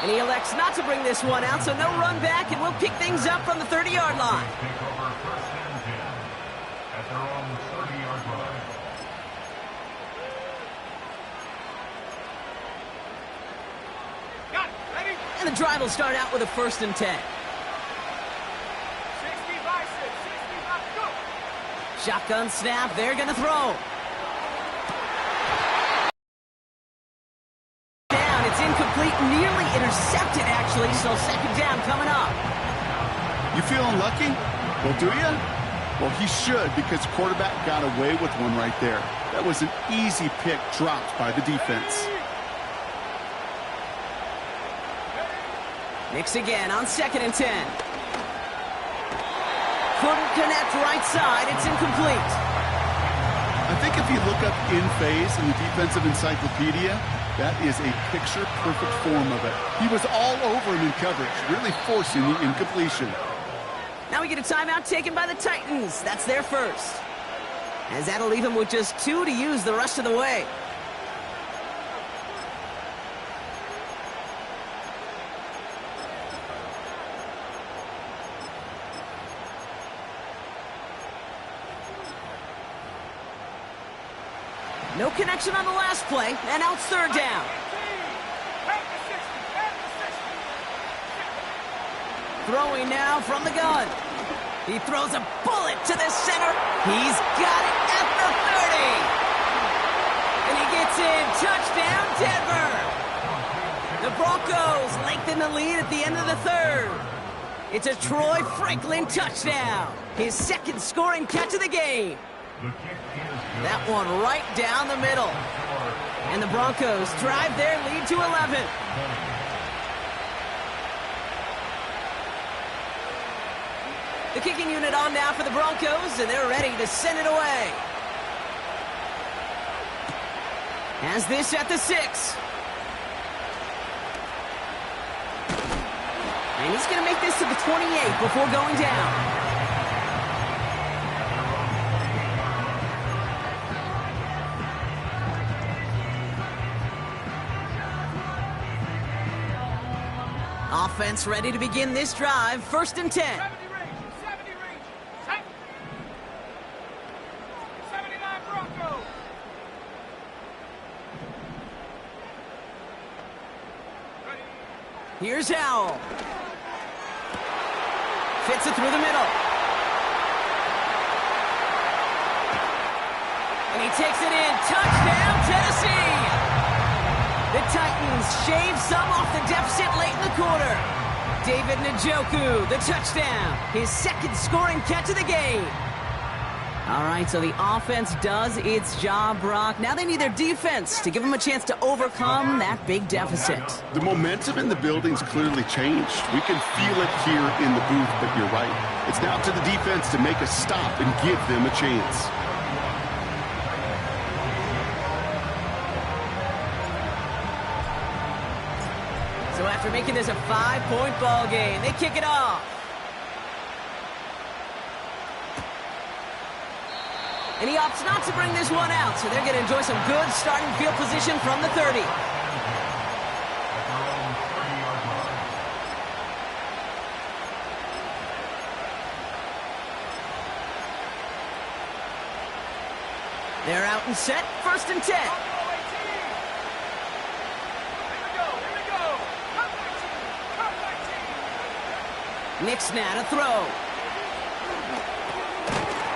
And he elects not to bring this one out, so no run back, and we'll pick things up from the 30-yard line. Take over first and 10 at their own 30-yard line. Got it. Ready? And the drive will start out with a 1st and 10. 60 by 6. 60 by go. Shotgun snap, they're going to throw. Down, it's incomplete, nearly intercepted actually, so second down coming up. You feeling lucky? Well, do you? Well, he should, because quarterback got away with one right there. That was an easy pick dropped by the defense. Nix again on 2nd and 10. Couldn't connect right side. It's incomplete. I think if you look up in phase in the defensive encyclopedia, that is a picture-perfect form of it. He was all over him in coverage, really forcing the incompletion. Now we get a timeout taken by the Titans. That's their first. As that'll leave him with just 2 to use the rest of the way. No connection on the last play, and now it's third down. Throwing now from the gun. He throws a bullet to the center. He's got it at the 30. And he gets in. Touchdown, Denver. The Broncos lengthen the lead at the end of the third. It's a Troy Franklin touchdown. His second scoring catch of the game. That one right down the middle. And the Broncos drive their lead to 11. The kicking unit on now for the Broncos, and they're ready to send it away. Has this at the 6. And he's going to make this to the 28 before going down. Offense ready to begin this drive. 1st and 10. 70 range. Tight. 79 Broncos. Ready. Here's Howell. Fits it through the middle. And he takes it in. Touchdown, Tennessee! The Titans shave some off the deficit late in the quarter. David Njoku, the touchdown. His second scoring catch of the game. All right, so the offense does its job, Brock. Now they need their defense to give them a chance to overcome that big deficit. The momentum in the building's clearly changed. We can feel it here in the booth, but you're right. It's now up to the defense to make a stop and give them a chance. So after making this a 5-point ball game, they kick it off. And he opts not to bring this one out, so they're going to enjoy some good starting field position from the 30. They're out and set, 1st and 10. Nix now to throw.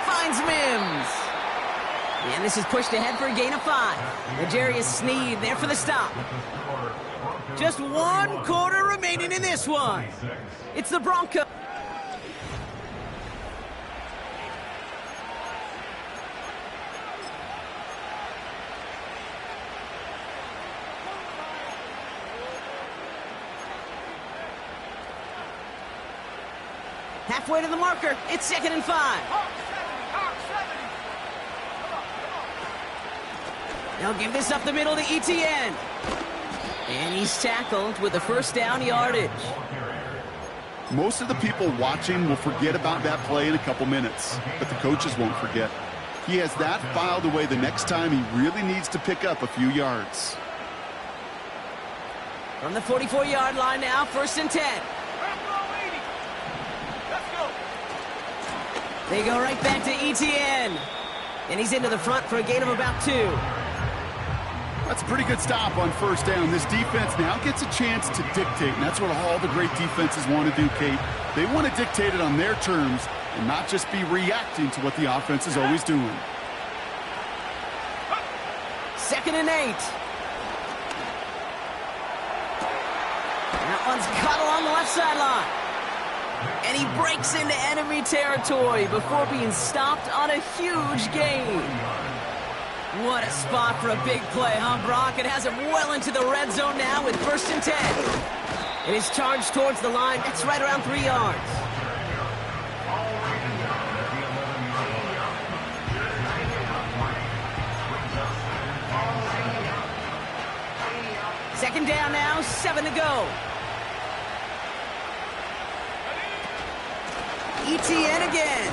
Finds Mims. And this is pushed ahead for a gain of 5. L'Jarius Sneed there for the stop. Just 1 quarter remaining in this one. It's the Broncos. Halfway to the marker. It's 2nd and 5. They'll give this up the middle to ETN. And he's tackled with the first down yardage. Most of the people watching will forget about that play in a couple minutes, but the coaches won't forget. He has that filed away the next time he really needs to pick up a few yards. From the 44-yard line now, 1st and 10. They go right back to ETN. And he's into the front for a gain of about 2. That's a pretty good stop on 1st down. This defense now gets a chance to dictate, and that's what all the great defenses want to do, Kate. They want to dictate it on their terms and not just be reacting to what the offense is always doing. 2nd and 8. That one's caught along the left sideline. And he breaks into enemy territory before being stopped on a huge gain. What a spot for a big play, huh, Brock? It has him well into the red zone now with 1st and 10. And he's charged towards the line. That's right around 3 yards. Second down now, 7 to go. ETN again.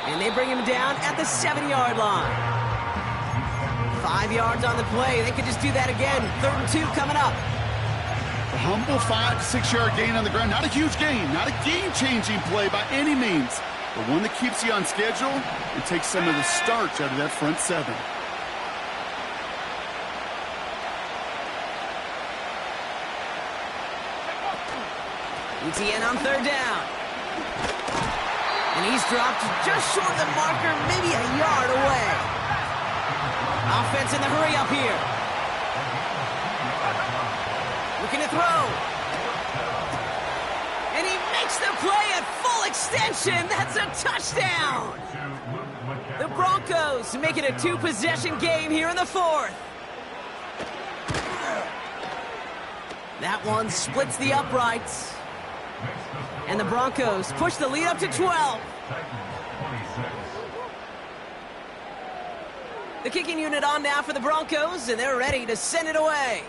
And they bring him down at the 7-yard line. 5 yards on the play. They could just do that again. 3rd and 2 coming up. A humble 5 to 6 yard gain on the ground. Not a huge gain. Not a game-changing play by any means. But one that keeps you on schedule and takes some of the starch out of that front 7. ETN on 3rd down. And he's dropped just short of the marker, maybe a yard away. Offense in the hurry up here. Looking to throw. And he makes the play at full extension. That's a touchdown. The Broncos make it a 2-possession game here in the 4th. That one splits the uprights. And the Broncos push the lead up to 12. The kicking unit on now for the Broncos, and they're ready to send it away.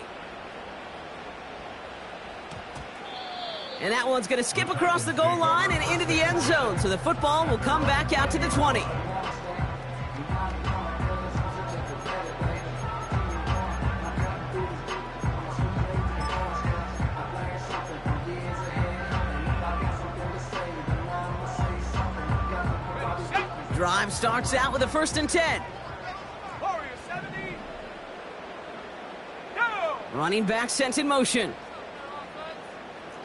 And that one's going to skip across the goal line and into the end zone, so the football will come back out to the 20. Drive starts out with a 1st and 10. Warrior 70. Go! Running back sent in motion.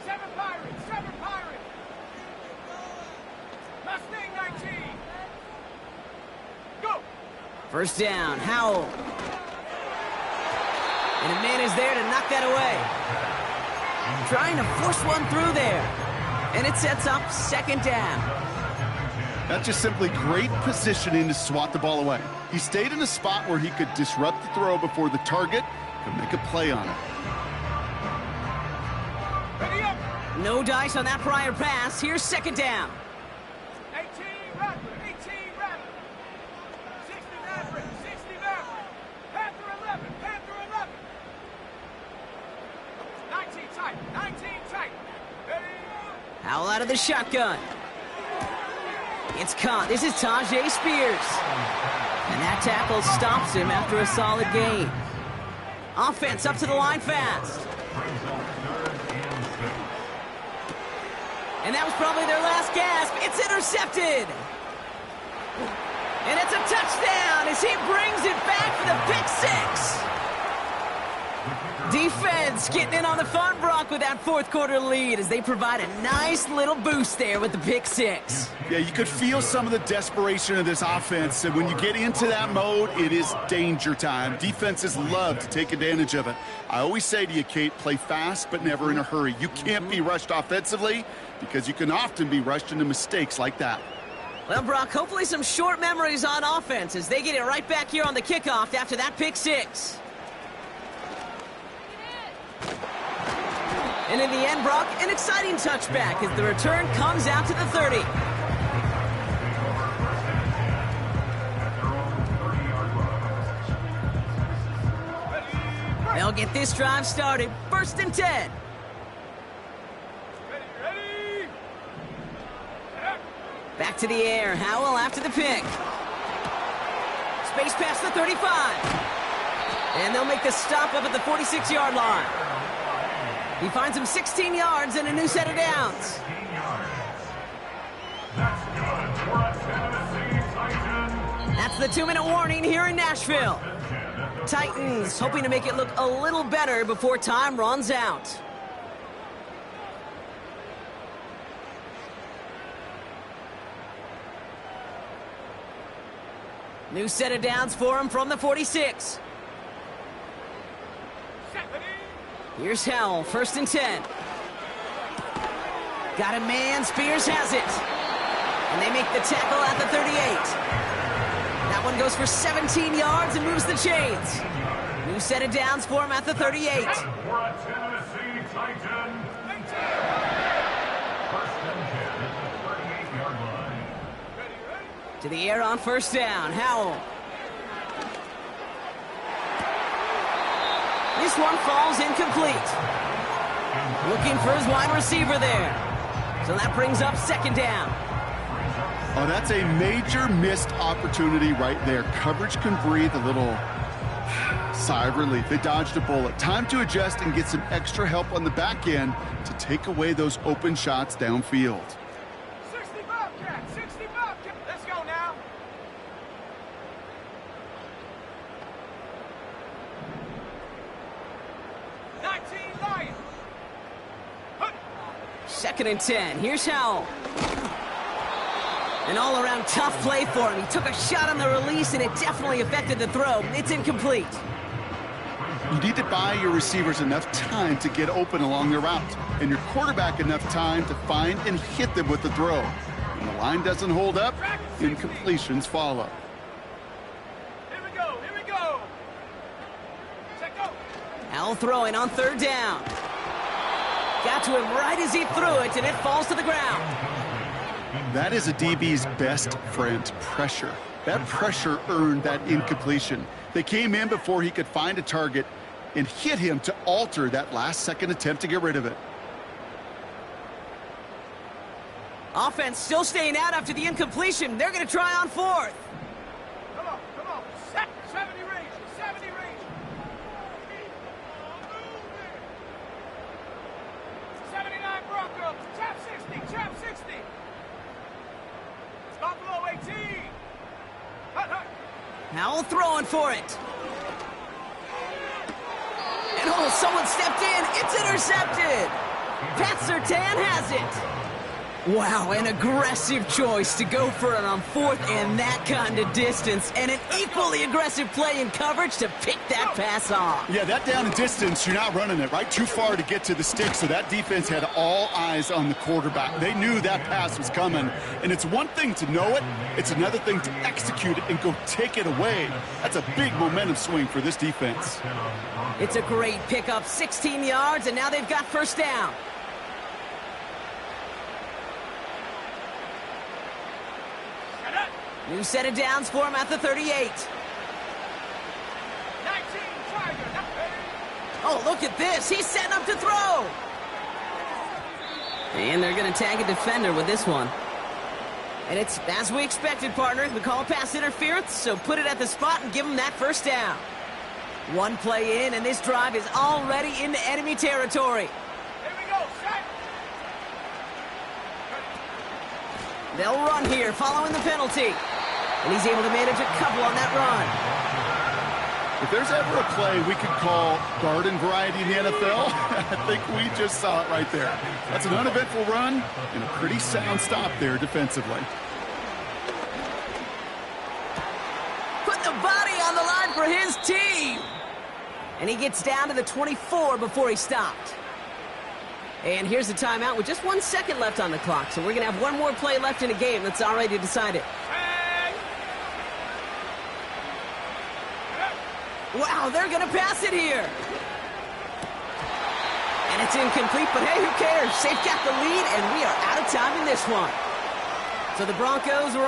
7 Pirates, 7 Pirates. Mustang 19. Go! 1st down, Howell. And a man is there to knock that away. Trying to force one through there. And it sets up 2nd down. That's just simply great positioning to swat the ball away. He stayed in a spot where he could disrupt the throw before the target could make a play on it. Ready up. No dice on that prior pass. Here's 2nd down. 18 Rattler, 18 Rattler. 60 Maverick, 60 Maverick. Panther 11, Panther 11. 19 tight, 19 tight. Ready? Howell out of the shotgun. It's caught. This is Tajay Spears. And that tackle stops him after a solid gain. Offense up to the line fast. And that was probably their last gasp. It's intercepted. And it's a touchdown as he brings it back for the pick 6. defense getting in on the fun, Brock, with that fourth quarter lead as they provide a nice little boost there with the pick six. Yeah, you could feel some of the desperation of this offense. And when you get into that mode, it is danger time. Defenses love to take advantage of it. I always say to you, Kate, play fast but never in a hurry. You can't be rushed offensively because you can often be rushed into mistakes like that. Well, Brock, hopefully some short memories on offense as they get it right back here on the kickoff after that pick six. And in the end, Brock, an exciting touchback as the return comes out to the 30. They'll get this drive started. 1st and 10. Ready? Back to the air. Howell after the pick. Space past the 35. And they'll make the stop up at the 46-yard line. He finds him 16 yards and a new set of downs. That's good for a Tennessee Titan. That's the 2-minute warning here in Nashville. Titans hoping to make it look a little better before time runs out. New set of downs for him from the 46. Here's Howell, 1st and 10. Got a man, Spears has it. And they make the tackle at the 38. That one goes for 17 yards and moves the chains. New set of downs for him at the 38. For a Tennessee Titan. 1st and 10 at the 38-yard line. To the air on 1st down, Howell. This one falls incomplete. Looking for his wide receiver there. So that brings up 2nd down. Oh, that's a major missed opportunity right there. Coverage can breathe a little sigh of relief. They dodged a bullet. Time to adjust and get some extra help on the back end to take away those open shots downfield. 60 Bobcat, 60 Bobcat. Let's go now. Lions. 2nd and 10. Here's Howell. An all-around tough play for him. He took a shot on the release, and it definitely affected the throw. It's incomplete. You need to buy your receivers enough time to get open along their route, and your quarterback enough time to find and hit them with the throw. When the line doesn't hold up, incompletions follow. Here we go, here we go. Check go. Howell throwing on 3rd down. Got to him right as he threw it, and it falls to the ground. That is a DB's best friend, pressure. That pressure earned that incompletion. They came in before he could find a target and hit him to alter that last-second attempt to get rid of it. Offense still staying out after the incompletion. They're going to try on 4th. Come on, come on. 70 range, 70 range. 79 Broncos, chop 60, chop 60. Buffalo 18. Hut, hut. Howell throwing for it. And oh, someone stepped in. It's intercepted. Pat Surtain has it. Wow, an aggressive choice to go for it on 4th and that kind of distance. And an equally aggressive play in coverage to pick that pass off. Yeah, that down and distance, you're not running it, right? Too far to get to the stick, so that defense had all eyes on the quarterback. They knew that pass was coming. And it's one thing to know it, it's another thing to execute it and go take it away. That's a big momentum swing for this defense. It's a great pickup, 16 yards, and now they've got 1st down. New set of downs for him at the 38. 19 Tiger. Oh, look at this. He's setting up to throw. And they're going to tag a defender with this one. And it's as we expected, partner. We call pass interference, so put it at the spot and give him that 1st down. One play in, and this drive is already into enemy territory. Here we go, set. They'll run here following the penalty. And he's able to manage a couple on that run. If there's ever a play we could call garden variety in the NFL, I think we just saw it right there. That's an uneventful run and a pretty sound stop there defensively. Put the body on the line for his team. And he gets down to the 24 before he stopped. And here's the timeout with just 1 second left on the clock. So we're going to have one more play left in a game that's already decided. Wow, they're going to pass it here. And it's incomplete, but hey, who cares? They've got the lead, and we are out of time in this one. So the Broncos are